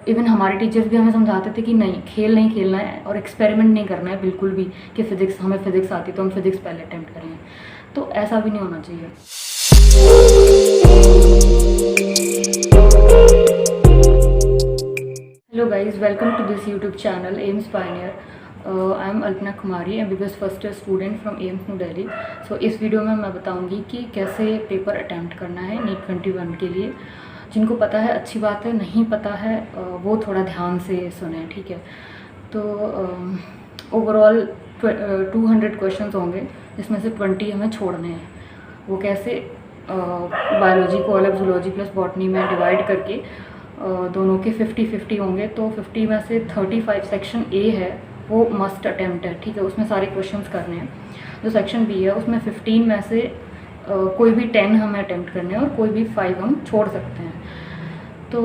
Even हमारे teachers भी हमें समझाते थे कि नहीं, खेल नहीं खेलना है और एक्सपेरिमेंट नहीं करना है बिल्कुल भी, कि फ़िज़िक्स हमें फ़िज़िक्स आती तो हम फ़िज़िक्स पहले अटैम्प्ट करेंगे। तो ऐसा भी नहीं होना चाहिए। Hello guys, welcome to this YouTube channel AIIMS pioneer. I am Alpana Kumari, MBBS first year student from AIIMS New Delhi. So इस वीडियो में मैं बताऊंगी कि कैसे पेपर अटैम्प्ट करना है नीट 21 के लिए। जिनको पता है अच्छी बात है, नहीं पता है वो थोड़ा ध्यान से सुने, ठीक है। तो ओवरऑल 200 क्वेश्चन होंगे, जिसमें से 20 हमें छोड़ने हैं। वो कैसे? बायोलॉजी को अलग जूलॉजी प्लस बॉटनी में डिवाइड करके दोनों के 50-50 होंगे। तो 50 में से 35 सेक्शन ए है वो मस्ट अटैम्प्ट है, ठीक है, उसमें सारे क्वेश्चंस करने हैं। जो सेक्शन बी है उसमें 15 में से कोई भी 10 हमें अटैम्प्ट करने हैं और कोई भी 5 हम छोड़ सकते हैं। तो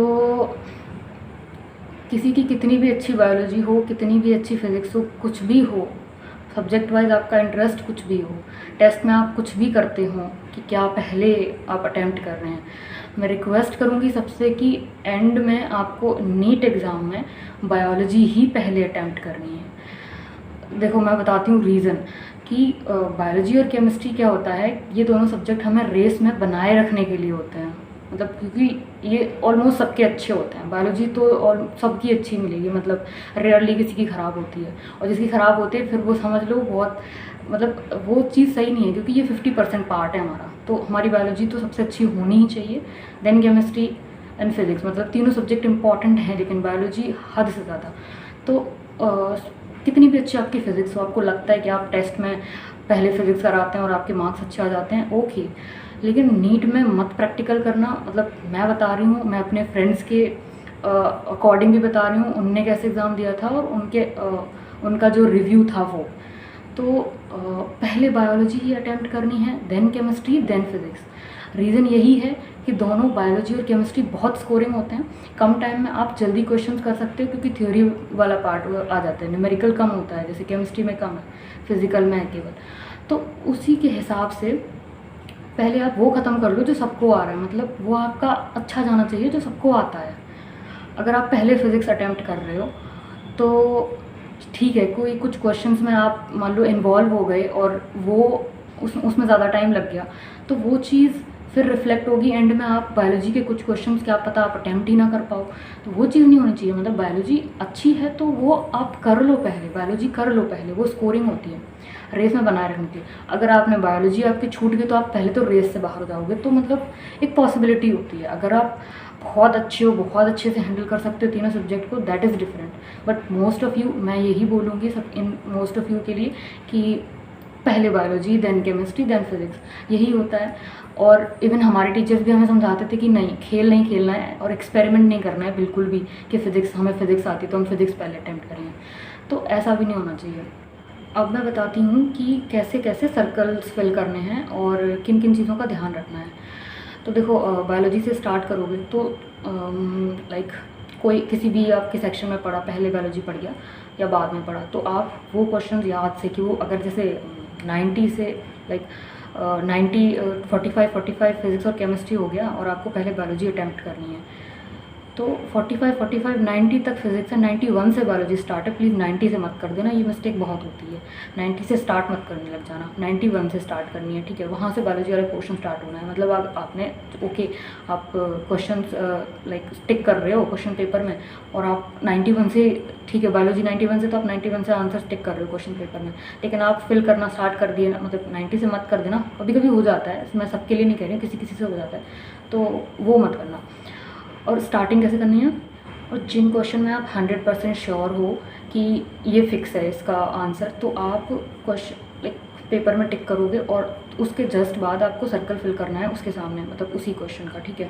किसी की कितनी भी अच्छी बायोलॉजी हो, कितनी भी अच्छी फिज़िक्स हो, कुछ भी हो, सब्जेक्ट वाइज आपका इंटरेस्ट कुछ भी हो, टेस्ट में आप कुछ भी करते हो कि क्या पहले आप अटैम्प्ट कर रहे हैं, मैं रिक्वेस्ट करूँगी सबसे कि एंड में आपको नीट एग्ज़ाम में बायोलॉजी ही पहले अटैम्प्ट करनी है। देखो मैं बताती हूँ रीज़न कि बायोलॉजी और केमिस्ट्री क्या होता है, ये दोनों सब्जेक्ट हमें रेस में बनाए रखने के लिए होते हैं। मतलब क्योंकि ये ऑलमोस्ट सबके अच्छे होते हैं, बायोलॉजी तो और सबकी अच्छी मिलेगी, मतलब रेयरली किसी की ख़राब होती है, और जिसकी ख़राब होती है फिर वो समझ लो बहुत, मतलब वो चीज़ सही नहीं है, क्योंकि ये 50% पार्ट है हमारा। तो हमारी बायोलॉजी तो सबसे अच्छी होनी ही चाहिए, देन केमिस्ट्री एंड फिज़िक्स, मतलब तीनों सब्जेक्ट इंपॉर्टेंट हैं, लेकिन बायोलॉजी हद से ज़्यादा। तो कितनी भी अच्छी आपकी फ़िज़िक्स हो, आपको लगता है कि आप टेस्ट में पहले फ़िज़िक्स कराते हैं और आपके मार्क्स अच्छे आ जाते हैं, ओके, लेकिन नीट में मत प्रैक्टिकल करना। मतलब मैं बता रही हूँ, मैं अपने फ्रेंड्स के अकॉर्डिंग भी बता रही हूँ, उनने कैसे एग्ज़ाम दिया था और उनका जो रिव्यू था वो। तो पहले बायोलॉजी ही अटैम्प्ट करनी है, then chemistry, then physics. Reason यही है कि दोनों बायोलॉजी और केमिस्ट्री बहुत स्कोरिंग होते हैं, कम टाइम में आप जल्दी क्वेश्चंस कर सकते हो, क्योंकि थ्योरी वाला पार्ट आ जाता है, न्यूमेरिकल कम होता है, जैसे केमिस्ट्री में कम है, फिज़िकल में है केवल। तो उसी के हिसाब से पहले आप वो ख़त्म कर लो जो सबको आ रहा है, मतलब वो आपका अच्छा जाना चाहिए जो सबको आता है। अगर आप पहले फ़िज़िक्स अटैम्प्ट कर रहे हो तो ठीक है, कोई कुछ क्वेश्चंस में आप मान लो इन्वॉल्व हो गए और वो उसमें ज़्यादा टाइम लग गया, तो वो चीज़ फिर रिफ्लेक्ट होगी एंड में। आप बायोलॉजी के कुछ क्वेश्चंस क्या पता आप अटैम्प्ट ही ना कर पाओ, तो वो चीज़ नहीं होनी चाहिए। मतलब बायोलॉजी अच्छी है तो वो आप कर लो पहले, बायोलॉजी कर लो पहले, वो स्कोरिंग होती है, रेस में बनाए रखने की। अगर आपने बायोलॉजी आपकी छूट गई तो आप पहले तो रेस से बाहर हो जाओगे, तो मतलब एक पॉसिबिलिटी होती है। अगर आप बहुत अच्छे हो, बहुत अच्छे से हैंडल कर सकते हो तीनों सब्जेक्ट को, that is different. But most of you, मैं यही बोलूँगी सब इन मोस्ट ऑफ़ यू के लिए कि पहले biology, then chemistry, then physics, यही होता है। और इवन हमारे टीचर्स भी हमें समझाते थे कि नहीं, खेल नहीं खेलना है और एक्सपेरिमेंट नहीं करना है बिल्कुल भी, कि फ़िज़िक्स हमें फ़िज़िक्स आती तो हम फ़िज़िक्स पहले अटैम्प्ट करेंगे। तो ऐसा भी नहीं होना चाहिए। अब मैं बताती हूँ कि कैसे कैसे सर्कल्स फिल करने हैं और किन किन चीज़ों का ध्यान रखना है। तो देखो, बायोलॉजी से स्टार्ट करोगे तो लाइक कोई किसी भी आपके सेक्शन में पढ़ा, पहले बायोलॉजी पढ़ गया या बाद में पढ़ा, तो आप वो क्वेश्चन याद से कि वो अगर जैसे 90 से लाइक 90 45 फिज़िक्स और केमिस्ट्री हो गया और आपको पहले बायोलॉजी अटैम्प्ट करनी है, तो 45 90 तक फिज़िक्स है, 91 से बायोलॉजी स्टार्ट है। प्लीज़ 90 से मत कर देना, ये मिस्टेक बहुत होती है। 90 से स्टार्ट मत करने लग जाना, 91 से स्टार्ट करनी है, ठीक है। वहाँ से बायोलॉजी वाला पोर्शन स्टार्ट होना है। मतलब आपने ओके, आप क्वेश्चंस लाइक टिक कर रहे हो क्वेश्चन पेपर में और आप 91 से, ठीक है, बायोलॉजी 91 से, तो आप 91 से आंसर टिक कर रहे हो क्वेश्चन पेपर में, लेकिन आप फिल करना स्टार्ट कर दिए, मतलब 90 से मत कर देना। कभी कभी हो जाता है, मैं सबके लिए नहीं कह रही हूँ, किसी किसी से हो जाता है, तो वो मत करना। और स्टार्टिंग कैसे करनी है, और जिन क्वेश्चन में आप 100% श्योर हो कि ये फिक्स है इसका आंसर, तो आप क्वेश्चन लाइक पेपर में टिक करोगे और उसके जस्ट बाद आपको सर्कल फिल करना है उसके सामने, मतलब उसी क्वेश्चन का, ठीक है।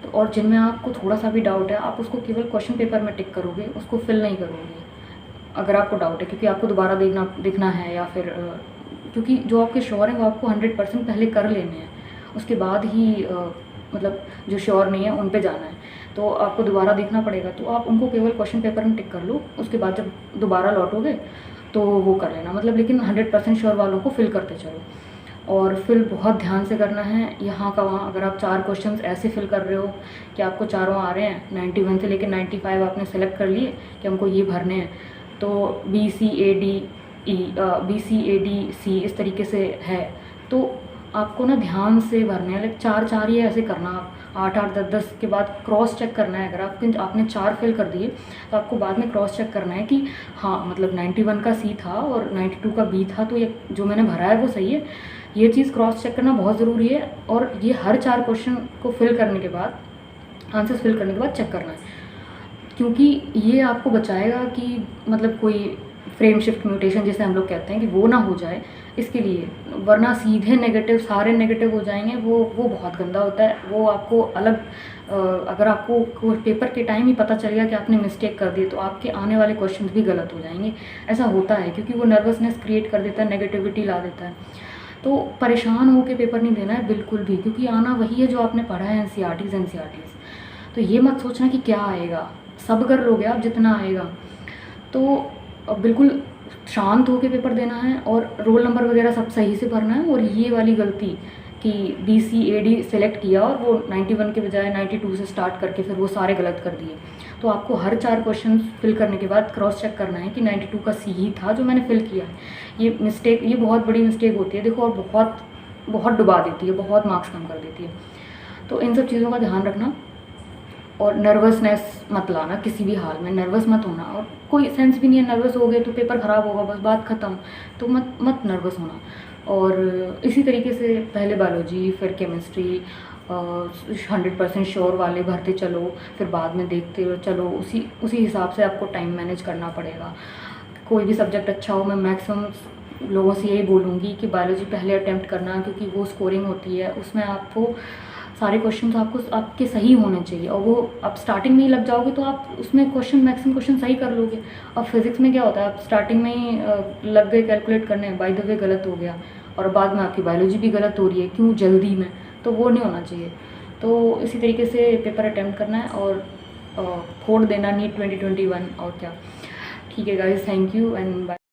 तो और जिनमें आपको थोड़ा सा भी डाउट है, आप उसको केवल क्वेश्चन पेपर में टिक करोगे, उसको फिल नहीं करोगे अगर आपको डाउट है, क्योंकि आपको दोबारा देखना है, या फिर क्योंकि जो आपके श्योर हैं वो आपको 100% पहले कर लेने हैं, उसके बाद ही मतलब जो श्योर नहीं है उन पे जाना है, तो आपको दोबारा देखना पड़ेगा। तो आप उनको केवल क्वेश्चन पेपर में टिक कर लो, उसके बाद जब दोबारा लौटोगे तो वो कर लेना, मतलब लेकिन 100% श्योर वालों को फिल करते चलो। और फिल बहुत ध्यान से करना है, यहाँ का वहाँ। अगर आप 4 क्वेश्चंस ऐसे फिल कर रहे हो कि आपको चारों आ रहे हैं, 91 से लेकर 95 आपने सेलेक्ट कर लिए कि हमको ये भरने हैं, तो BCAD C इस तरीके से है, तो आपको ना ध्यान से भरने हैं। लाइक 4 ये ऐसे करना, आप 8 10 के बाद क्रॉस चेक करना है। अगर आपने 4 फिल कर दिए तो आपको बाद में क्रॉस चेक करना है कि हाँ मतलब 91 का C था और 92 का B था, तो ये जो मैंने भरा है वो सही है। ये चीज़ क्रॉस चेक करना बहुत ज़रूरी है। और ये हर 4 क्वेश्चन को फिल करने के बाद, आंसर्स फिल करने के बाद चेक करना है, क्योंकि ये आपको बचाएगा कि मतलब कोई फ्रेम शिफ्ट म्यूटेशन जिसे हम लोग कहते हैं कि वो ना हो जाए, इसके लिए। वरना सीधे नेगेटिव, सारे नेगेटिव हो जाएंगे, वो बहुत गंदा होता है। वो आपको अलग अगर आपको पेपर के टाइम ही पता चल गया कि आपने मिस्टेक कर दी, तो आपके आने वाले क्वेश्चंस भी गलत हो जाएंगे। ऐसा होता है क्योंकि वो नर्वसनेस क्रिएट कर देता है, नेगेटिविटी ला देता है। तो परेशान होकर पेपर नहीं देना है बिल्कुल भी, क्योंकि आना वही है जो आपने पढ़ा है, NCERTs। तो ये मत सोचना कि क्या आएगा, सब कर लोगे आप जितना आएगा। तो बिल्कुल शांत होकर पेपर देना है और रोल नंबर वगैरह सब सही से भरना है। और ये वाली गलती कि BCAD सेलेक्ट किया और वो 91 के बजाय 92 से स्टार्ट करके फिर वो सारे गलत कर दिए, तो आपको हर 4 क्वेश्चन फिल करने के बाद क्रॉस चेक करना है कि 92 का C ही था जो मैंने फिल किया है। ये मिस्टेक, ये बहुत बड़ी मिस्टेक होती है देखो, और बहुत डुबा देती है, बहुत मार्क्स कम कर देती है। तो इन सब चीज़ों का ध्यान रखना और नर्वसनेस मत लाना, किसी भी हाल में नर्वस मत होना। और कोई सेंस भी नहीं है, नर्वस हो गए तो पेपर ख़राब होगा, बस बात ख़त्म। तो मत नर्वस होना। और इसी तरीके से पहले बायोलॉजी, फिर केमिस्ट्री 100% श्योर वाले भरते चलो, फिर बाद में देखते चलो। उसी हिसाब से आपको टाइम मैनेज करना पड़ेगा। कोई भी सब्जेक्ट अच्छा हो, मैं मैक्सिमम लोगों से यही बोलूँगी कि बायोलॉजी पहले अटैम्प्ट करना, क्योंकि वो स्कोरिंग होती है, उसमें आपको सारे क्वेश्चन आपके सही होने चाहिए। और वो आप स्टार्टिंग में ही लग जाओगे तो आप उसमें मैक्सिमम क्वेश्चन सही कर लोगे। और फिज़िक्स में क्या होता है, आप स्टार्टिंग में ही लग गए कैलकुलेट करने, बाय द वे गलत हो गया, और बाद में आपकी बायोलॉजी भी गलत हो रही है, क्यों, जल्दी में। तो वो नहीं होना चाहिए। तो इसी तरीके से पेपर अटैम्प्ट करना है और फोड़ देना नीट 2021। और क्या, ठीक है guys, thank you and bye.